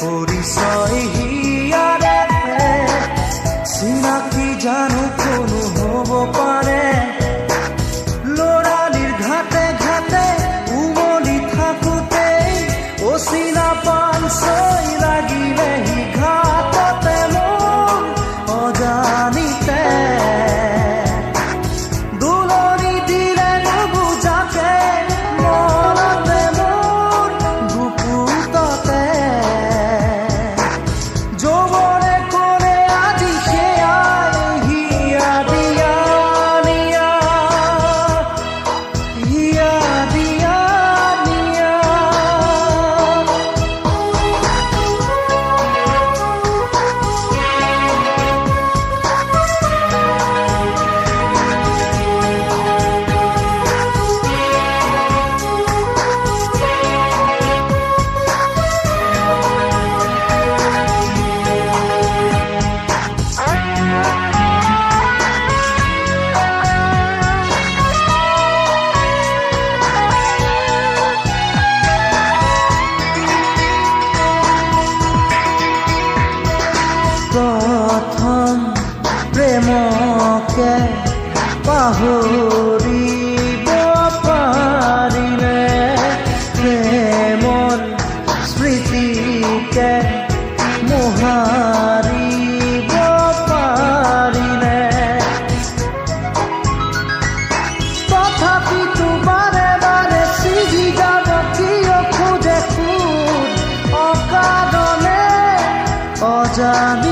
পৰিচয় হিয়াৰে চিনাকি জানো কোনো হ'ব পাৰে ল'ৰালিৰ ঘাটে ঘাটে উমলি থাকোঁতে অচিনা পান ছৈ লাগিলেহি ঘাটতে মোৰ অজানিতে দুলনি দিলে নুবুজাকে মনতে মোৰ গুপুততে যৌৱনে ক'লে আজি সেয়াই হিয়া দিয়া নিয়া হিয়া দিয়া নিয়া প্ৰথম প্ৰেমকে পাহৰিব পাৰিলে প্ৰেমৰ স্মৃতিকে মোহাৰিব পাৰিলে তথাপিতো বাৰে বাৰে চিজি যাব কিয় খোজে খুদ অকাৰণে অজানি